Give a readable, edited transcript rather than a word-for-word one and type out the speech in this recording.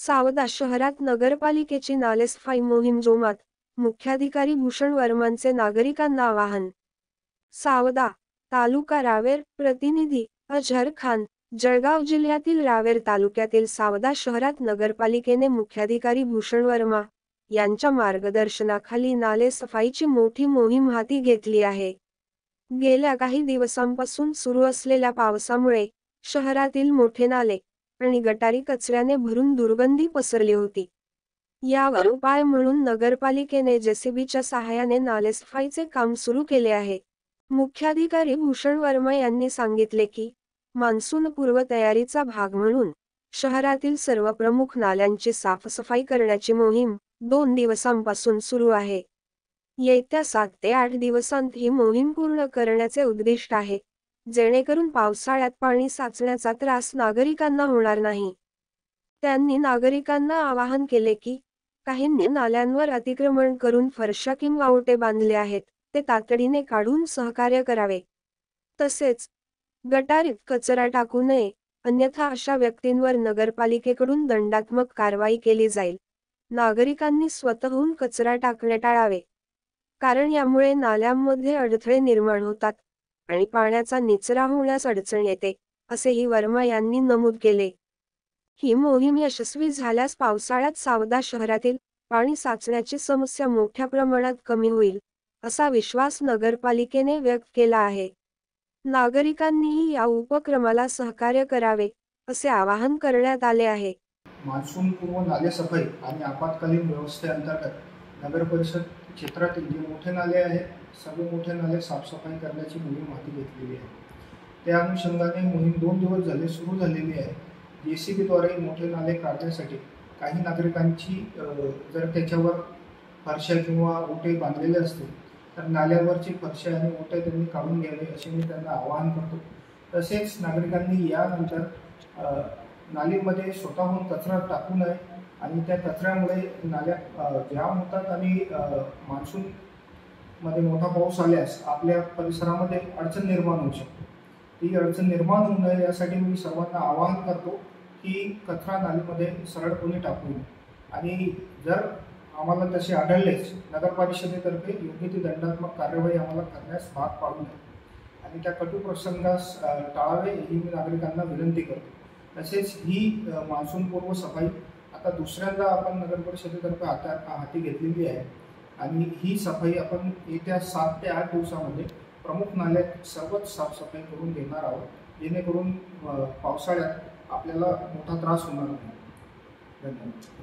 सावदा शहरात नगरपालिकेची नालेसफाई मोहीम जोमात, मुख्याधिकारी भूषण वर्मांचे नागरिकांना आवाहन। सावदा, तालुका रावेर, प्रतिनिधी अजहर खान। जळगाव जिल्ह्यातील रावेर तालुक्यातील सावदा शहरात नगरपालिकेने मुख्याधिकारी भूषण वर्मा यांच्या मार्गदर्शनाखाली नालेसफाईची मोठी मोहीम हाती घेतली आहे। गेल्या काही दिवसांपासून सुरू असलेल्या पावसामुळे शहरातील मोठे नाले आणि गटारी कचऱ्याने भरून दुर्गंधी पसरली होती। यावर उपाय म्हणून नगरपालिकेने जेसीबीच्या सहाय्याने नालेसफाईचे काम सुरू केले आहे। मुख्याधिकारी भूषण वर्मा यांनी सांगितले की मान्सूनपूर्व तयारीचा भाग म्हणून शहरातील सर्व प्रमुख नाल्यांची साफसफाई करण्याची मोहीम 2 दिवसांपासून सुरू आहे। येत्या 7 ते 8 दिवसांत ही मोहीम पूर्ण करण्याचे उद्दिष्ट आहे, जेणेकरून पावसाळ्यात पाणी साचण्याचा त्रास नागरिकांना होणार नाही। त्यांनी नागरिकांना आवाहन केले की काहींनी नाल्यांवर अतिक्रमण करून फरशा किंवा ओटे बांधले आहेत, ते तातडीने काढून सहकार्य करावे। तसेच गटारीत कचरा टाकू नये, अन्यथा अशा व्यक्तींवर नगरपालिकेकडून दंडात्मक कारवाई केली जाईल। नागरिकांनी स्वतःहून कचरा टाकणे टाळावे, कारण यामुळे नाल्यांमध्ये अडथळे निर्माण होतात आणि पाण्याचा निचरा होण्यास अडचण येते, असेही वर्मा यांनी नमूद केले। ही मोहीम यशस्वी झाल्यास पावसाळ्यात सावदा शहरातील पाणी साचण्याची समस्या मोठ्या प्रमाणात कमी होईल, असा विश्वास नगरपालिकेने व्यक्त केला आहे। नागरिकांनीही या उपक्रमाला सहकार्य करावे, असे आवाहन करण्यात आले आहे। मान्सूनपूर्व नालेसफाई आणि आपत्कालीन व्यवस्थेअंतर्गत नगरपरिषद क्षेत्रातील जे मोठे नाले आहेत, सर्व मोठे नाले साफसफाई करण्याची मोहीम हाती घेतलेली आहे। त्या अनुषंगाने मोहीम 2 दिवस झाले सुरू झालेली आहे। जेसीबीद्वारे मोठे नाले काढण्यासाठी काही नागरिकांची जर त्याच्यावर फरशा किंवा ओटे बांधलेले असतील तर नाल्यावरची फरशा आणि ओटे त्यांनी काढून घ्यावे, असे मी त्यांना आवाहन करतो। तसेच नागरिकांनी यानंतर नालीमध्ये स्वतःहून कचरा टाकू नये आणि त्या कचऱ्यामुळे नाल्या जाम होतात आणि मान्सूनमध्ये मोठा पाऊस आल्यास आपल्या परिसरामध्ये अडचण निर्माण होऊ शकते। ती अडचण निर्माण होऊ नये यासाठी मी सर्वांना आवाहन करतो की कचरा नालीमध्ये सरळपणे टाकू नये आणि जर आम्हाला तसे आढळलेच नगरपरिषदेतर्फे योग्य ती दंडात्मक कार्यवाही आम्हाला करण्यास भाग पाडू नये आणि त्या कटू प्रसंगास टाळावे, ही मी नागरिकांना विनंती करतो। तसेच ही मान्सूनपूर्व सफाई आता दुसऱ्यांदा आपण नगरपरिषदेतर्फे हाती घेतलेली आहे आणि ही सफाई आपण येत्या 7 ते 8 दिवसामध्ये प्रमुख नाल्यात सर्वच साफसफाई करून घेणार आहोत, जेणेकरून पावसाळ्यात आपल्याला मोठा त्रास होणार नाही। धन्यवाद।